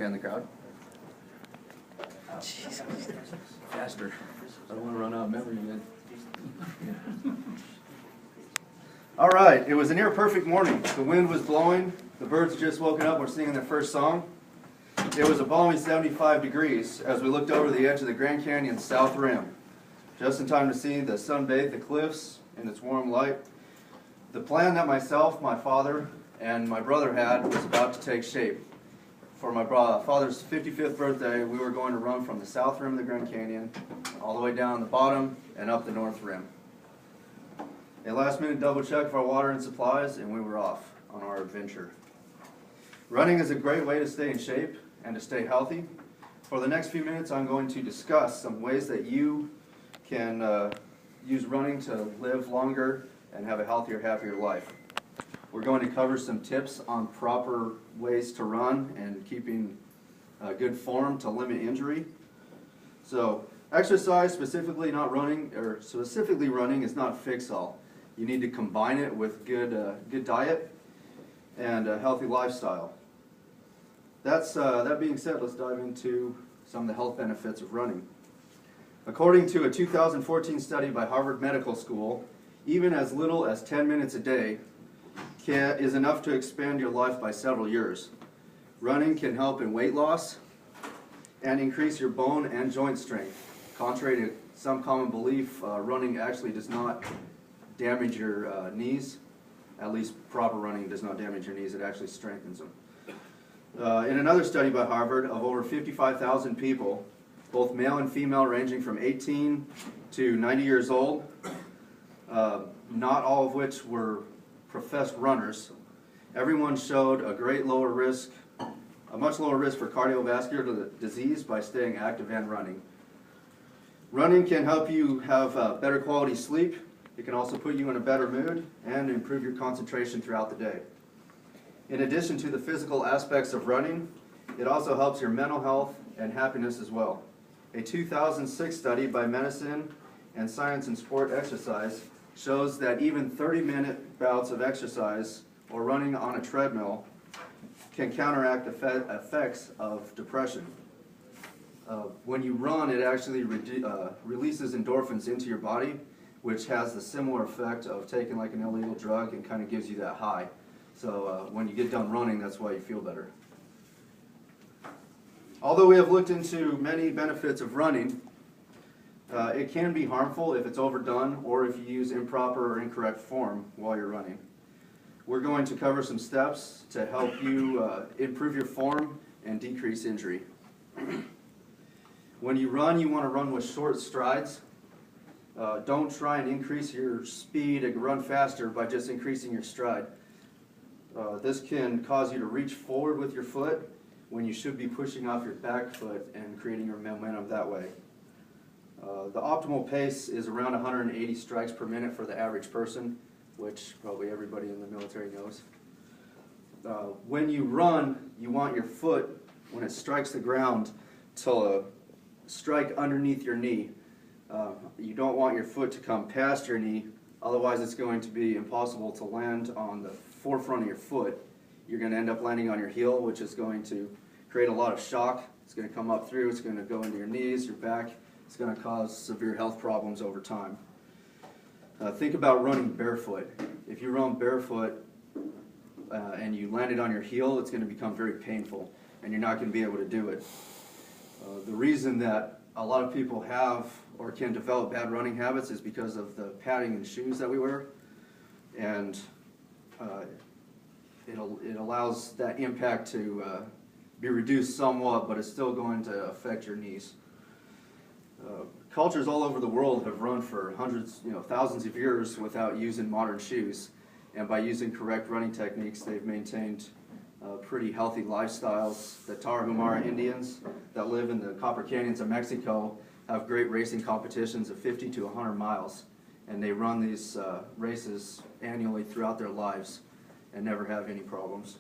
Pan the crowd. Jesus. Faster. I don't want to run out of memory again. All right, it was a near perfect morning. The wind was blowing, the birds had just woken up, were singing their first song. It was a balmy 75 degrees as we looked over the edge of the Grand Canyon's south rim, just in time to see the sun bathe the cliffs in its warm light. The plan that myself, my father, and my brother had was about to take shape. For my father's 55th birthday, we were going to run from the south rim of the Grand Canyon all the way down the bottom and up the north rim. A last-minute double check of our water and supplies, and we were off on our adventure. Running is a great way to stay in shape and to stay healthy. For the next few minutes, I'm going to discuss some ways that you can use running to live longer and have a healthier, happier life. We're going to cover some tips on proper ways to run and keeping good form to limit injury. So, exercise, specifically running, is not fix-all. You need to combine it with good diet and a healthy lifestyle. That being said, let's dive into some of the health benefits of running. According to a 2014 study by Harvard Medical School, even as little as 10 minutes a day is enough to expand your life by several years. Running can help in weight loss and increase your bone and joint strength. Contrary to some common belief, running actually does not damage your knees. At least proper running does not damage your knees, it actually strengthens them. In another study by Harvard of over 55,000 people, both male and female ranging from 18 to 90 years old, not all of which were professed runners, everyone showed a much lower risk for cardiovascular disease by staying active and running. Running can help you have better quality sleep. It can also put you in a better mood and improve your concentration throughout the day. In addition to the physical aspects of running, it also helps your mental health and happiness as well. A 2006 study by Medicine and Science and Sport Exercise shows that even 30-minute bouts of exercise or running on a treadmill can counteract the effects of depression. When you run, it actually releases endorphins into your body, which has the similar effect of taking like an illegal drug and kind of gives you that high. So when you get done running, that's why you feel better. Although we have looked into many benefits of running, it can be harmful if it's overdone or if you use improper or incorrect form while you're running. We're going to cover some steps to help you improve your form and decrease injury. When you run, you want to run with short strides. Don't try and increase your speed and run faster by just increasing your stride. This can cause you to reach forward with your foot when you should be pushing off your back foot and creating your momentum that way. The optimal pace is around 180 strikes per minute for the average person, which probably everybody in the military knows. When you run, you want your foot, when it strikes the ground, to strike underneath your knee. You don't want your foot to come past your knee, otherwise it's going to be impossible to land on the forefront of your foot. You're going to end up landing on your heel, which is going to create a lot of shock. It's going to come up through, it's going to go into your knees, your back. It's going to cause severe health problems over time. Think about running barefoot. If you run barefoot and you land it on your heel, it's going to become very painful, and you're not going to be able to do it. The reason that a lot of people have or can develop bad running habits is because of the padding and shoes that we wear, and it allows that impact to be reduced somewhat, but it's still going to affect your knees. Cultures all over the world have run for hundreds, thousands of years without using modern shoes, and by using correct running techniques, they've maintained pretty healthy lifestyles. The Tarahumara Indians that live in the Copper Canyons of Mexico have great racing competitions of 50 to 100 miles, and they run these races annually throughout their lives and never have any problems.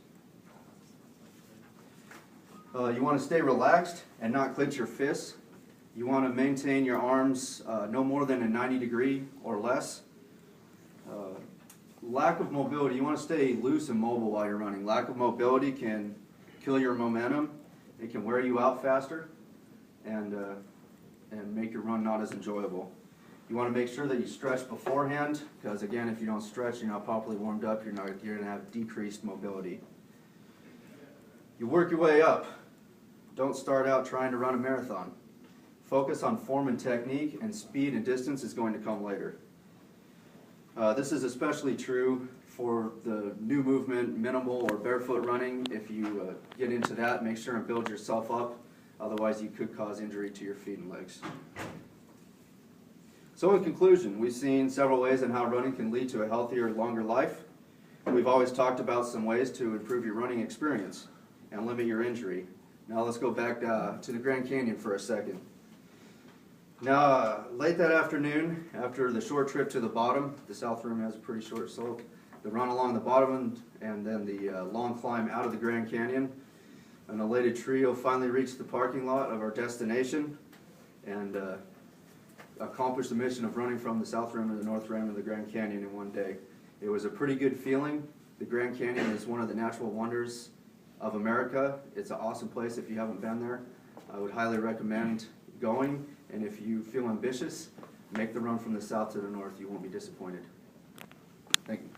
You want to stay relaxed and not clench your fists. You want to maintain your arms no more than a 90 degree or less. Lack of mobility, you want to stay loose and mobile while you're running. Lack of mobility can kill your momentum It can wear you out faster and make your run not as enjoyable. You want to make sure that you stretch beforehand, because again, if you don't stretch, you're not properly warmed up, you're going to have decreased mobility. You work your way up. Don't start out trying to run a marathon. Focus on form and technique, and speed and distance is going to come later. This is especially true for the new movement, minimal or barefoot running. If you get into that, make sure and build yourself up. Otherwise, you could cause injury to your feet and legs. So in conclusion, we've seen several ways in how running can lead to a healthier, longer life. We've always talked about some ways to improve your running experience and limit your injury. Now let's go back to the Grand Canyon for a second. Now, late that afternoon, after the short trip to the bottom, the South Rim has a pretty short slope, the run along the bottom and then the long climb out of the Grand Canyon, an elated trio finally reached the parking lot of our destination and accomplished the mission of running from the South Rim to the North Rim of the Grand Canyon in one day. It was a pretty good feeling. The Grand Canyon is one of the natural wonders of America. It's an awesome place if you haven't been there. I would highly recommend going, and if you feel ambitious, make the run from the south to the north. You won't be disappointed. Thank you.